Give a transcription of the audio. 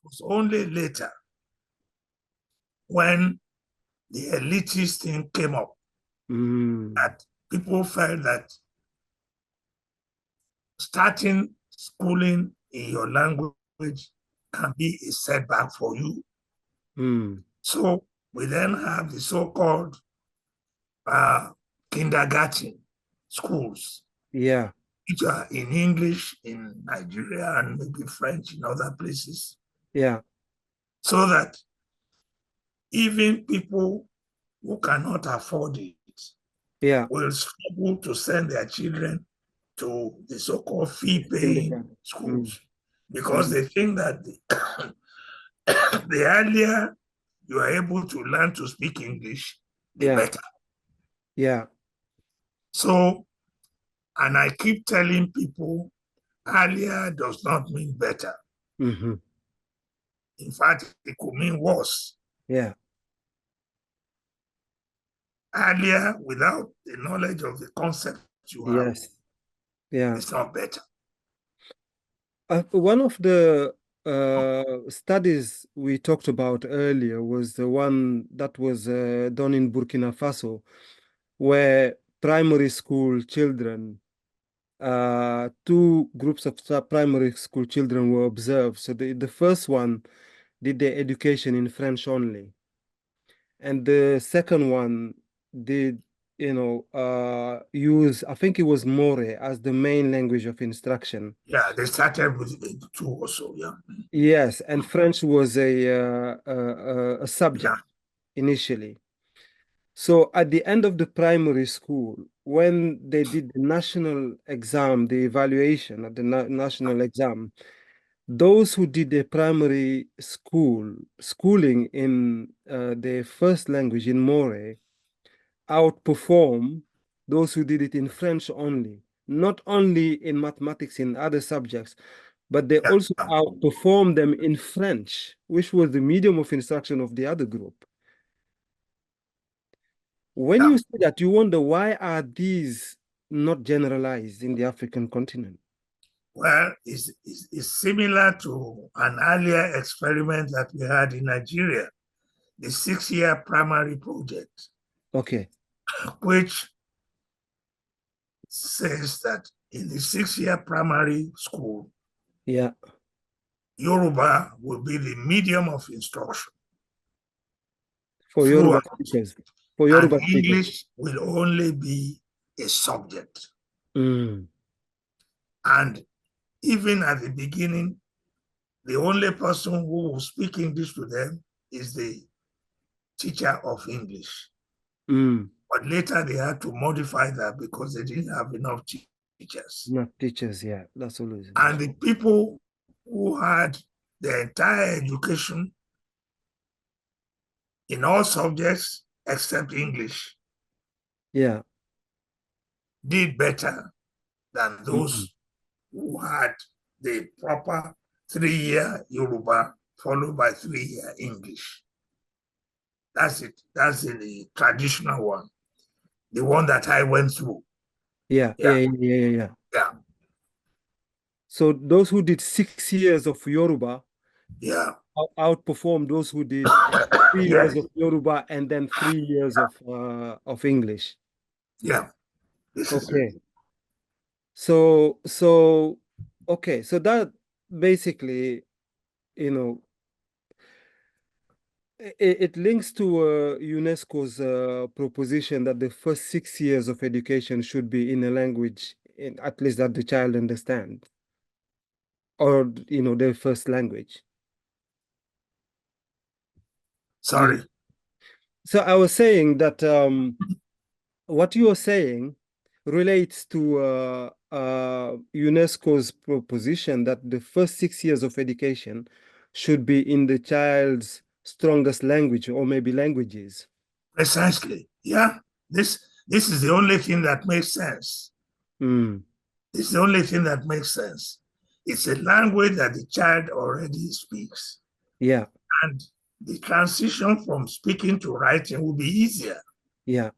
was only later when the elitist thing came up that people felt that starting schooling in your language can be a setback for you. So we then have the so-called kindergarten schools. Yeah. Which are in English in Nigeria and maybe French in other places. Yeah. So that even people who cannot afford it will struggle to send their children to the so-called fee-paying schools because they think that the earlier you are able to learn to speak English, the better. Yeah. So, and I keep telling people, earlier does not mean better. In fact, it could mean worse. Yeah. Earlier, without the knowledge of the concept you have, it's not better. One of the studies we talked about earlier was the one that was done in Burkina Faso, where primary school children, two groups of primary school children were observed. So the first one did their education in French only. And the second one did, use, I think it was More as the main language of instruction. Yeah, they started with two or so, yeah. Yes, and French was a subject initially. So at the end of the primary school, when they did the national exam, the evaluation at the national exam, those who did their primary schooling in their first language, in More, outperform those who did it in French only, not only in mathematics, in other subjects, but they also outperform them in French, which was the medium of instruction of the other group. When you see that, you wonder, why are these not generalized in the African continent? Well, it's similar to an earlier experiment that we had in Nigeria, the 6-year primary project. Okay. Which says that in the 6-year primary school, Yoruba will be the medium of instruction. For Yoruba speakers. For Yoruba and English will only be a subject. And even at the beginning, the only person who will speak English to them is the teacher of English. But later they had to modify that because they didn't have enough teachers. Enough teachers, yeah, that's always. And the people who had the entire education in all subjects except English, did better than those who had the proper 3-year Yoruba followed by 3-year English. That's it. That's the traditional one, the one that I went through. Yeah. So those who did 6 years of Yoruba, outperformed those who did 3 years of Yoruba and then 3 years of English. Yeah. Okay. So that basically, it links to UNESCO's proposition that the first 6 years of education should be in a language, at least that the child understands, or their first language. Sorry. So I was saying that what you are saying relates to UNESCO's proposition that the first 6 years of education should be in the child's strongest language, or maybe languages. Precisely. Yeah. This is the only thing that makes sense. It's the only thing that makes sense. It's a language that the child already speaks. Yeah. And the transition from speaking to writing will be easier. Yeah.